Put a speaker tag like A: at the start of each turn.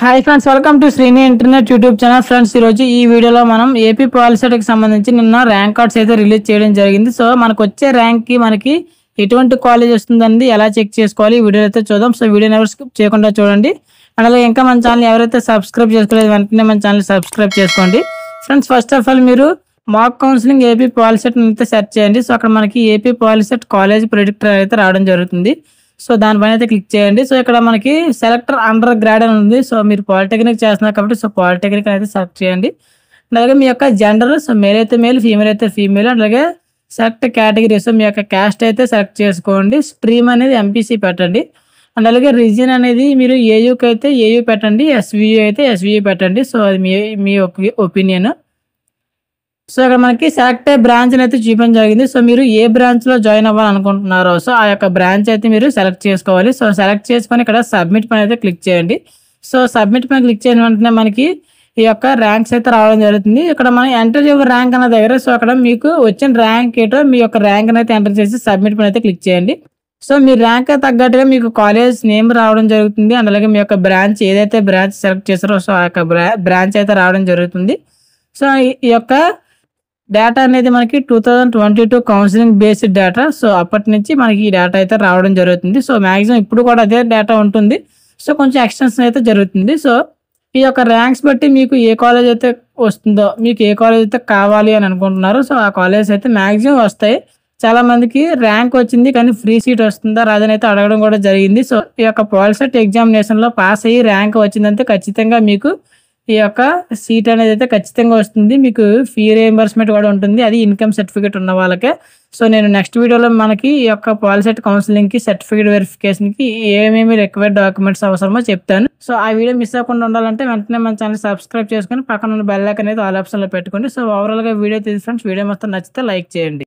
A: Hi friends, welcome to Srini internet YouTube channel. Friends, ఈరోజు ఈ వీడియోలో మనం ఏపీ పాలిసెట్కి సంబంధించి నిన్న ర్యాంక్ కార్డ్స్ అయితే రిలీజ్ చేయడం జరిగింది. సో మనకు వచ్చే ర్యాంక్కి మనకి ఎటువంటి కాలేజ్ వస్తుందండి, ఎలా చెక్ చేసుకోవాలి ఈ వీడియో అయితే చూద్దాం. సో వీడియోని ఎవరు స్కిప్ చేయకుండా చూడండి. అలాగే ఇంకా మన ఛానల్ ఎవరైతే సబ్స్క్రైబ్ చేసుకోలేదు వెంటనే మన ఛానల్ సబ్స్క్రైబ్ చేసుకోండి. ఫ్రెండ్స్, ఫస్ట్ ఆఫ్ ఆల్ మీరు మాక్ కౌన్సిలింగ్ ఏపీ పాలిసెట్ అయితే సెర్చ్ చేయండి. సో అక్కడ మనకి ఏపీ పాలిసెట్ కాలేజ్ ప్రెడిక్టర్ అయితే రావడం జరుగుతుంది. సో దానిపైన అయితే క్లిక్ చేయండి. సో ఇక్కడ మనకి సెలెక్టర్ అండర్ గ్రాడ్ అని ఉంది. సో మీరు పాలిటెక్నిక్ చేస్తున్నారు కాబట్టి సో పాలిటెక్నిక్ అయితే సెలెక్ట్ చేయండి. అలాగే మీ యొక్క జెండర్, సో మేల్ అయితే మేల్, ఫీమేల్ అయితే ఫీమేల్. అలాగే సెలెక్ట్ కేటగిరీ, సో మీ యొక్క క్యాస్ట్ అయితే సెలెక్ట్ చేసుకోండి. స్ట్రీమ్ అనేది ఎంపీసీ పెట్టండి. అండ్ అలాగే రీజియన్ అనేది మీరు ఏయూకి అయితే ఏయూ పెట్టండి, ఎస్వియూ అయితే ఎస్వియూ పెట్టండి. సో అది మీ మీ ఒపీనియన్. సో ఇక్కడ మనకి సెలెక్ట్ బ్రాంచ్ అయితే చూపించడం జరిగింది. సో మీరు ఏ బ్రాంచ్ లో జాయిన్ అవ్వాలనుకుంటున్నారో సో ఆ యొక్క బ్రాంచ్ అయితే మీరు సెలెక్ట్ చేసుకోవాలి. సో సెలెక్ట్ చేసుకొని ఇక్కడ సబ్మిట్ పైన అయితే క్లిక్ చేయండి. సో సబ్మిట్ పైన క్లిక్ చేసిన వెంటనే మనకి ఈ యొక్క ర్యాంక్స్ అయితే రావడం జరుగుతుంది. ఇక్కడ మనం ఎంటర్ యువర్ ర్యాంక్ అన్న దగ్గర సో అక్కడ మీకు వచ్చిన ర్యాంక్ ఏంటో మీ యొక్క ర్యాంక్ అయితే ఎంటర్ చేసి సబ్మిట్ పైన అయితే క్లిక్ చేయండి. సో మీ ర్యాంక్ తగ్గట్టుగా మీకు కాలేజ్ నేమ్ రావడం జరుగుతుంది. అండ్ అలాగే మీ యొక్క బ్రాంచ్ ఏదైతే బ్రాంచ్ సెలెక్ట్ చేస్తారో సో ఆ యొక్క బ్రాంచ్ అయితే రావడం జరుగుతుంది. సో ఈ యొక్క డేటా అనేది మనకి 2022 కౌన్సిలింగ్ బేస్డ్ డేటా. సో అప్పటి నుంచి మనకి ఈ డేటా అయితే రావడం జరుగుతుంది. సో మ్యాక్సిమం ఇప్పుడు కూడా అదే డేటా ఉంటుంది. సో కొంచెం ఎక్స్టెన్షన్ అయితే జరుగుతుంది. సో ఈ యొక్క ర్యాంక్స్ బట్టి మీకు ఏ కాలేజ్ అయితే వస్తుందో, మీకు ఏ కాలేజ్ అయితే కావాలి అని అనుకుంటున్నారో సో ఆ కాలేజ్ అయితే మ్యాక్సిమం వస్తాయి. చాలా మందికి ర్యాంక్ వచ్చింది కానీ ఫ్రీ సీట్ వస్తుందా రాదని అయితే అడగడం కూడా జరిగింది. సో ఈ యొక్క పాలిసెట్ ఎగ్జామినేషన్ లో పాస్ అయ్యి ర్యాంక్ వచ్చిందంటే ఖచ్చితంగా మీకు ఈ యొక్క సీట్ అనేది అయితే ఖచ్చితంగా వస్తుంది. మీకు ఫీ రియంబర్స్మెంట్ కూడా ఉంటుంది. అది ఇన్కమ్ సర్టిఫికేట్ ఉన్న వాళ్ళకే. సో నేను నెక్స్ట్ వీడియోలో మనకి ఈ యొక్క పాలిసెట్ కౌన్సిలింగ్ కి సర్టిఫికేట్ వెరిఫికేషన్ కి ఏమేమి రిక్వైర్డ్ డాక్యుమెంట్స్ అవసరమో చెప్తాను. సో ఆ వీడియో మిస్ అవ్వకుండా ఉండాలంటే వెంటనే మన ఛానల్ సబ్స్క్రైబ్ చేసుకొని పక్కన ఉన్న బెల్ ఐకాన్ అనేది ఆల్ ఆప్షన్ లో పెట్టుకోండి. సో ఓవరాల్ గా వీడియో తీసి ఫ్రెండ్స్, వీడియో మొత్తం నచ్చితే లైక్ చేయండి.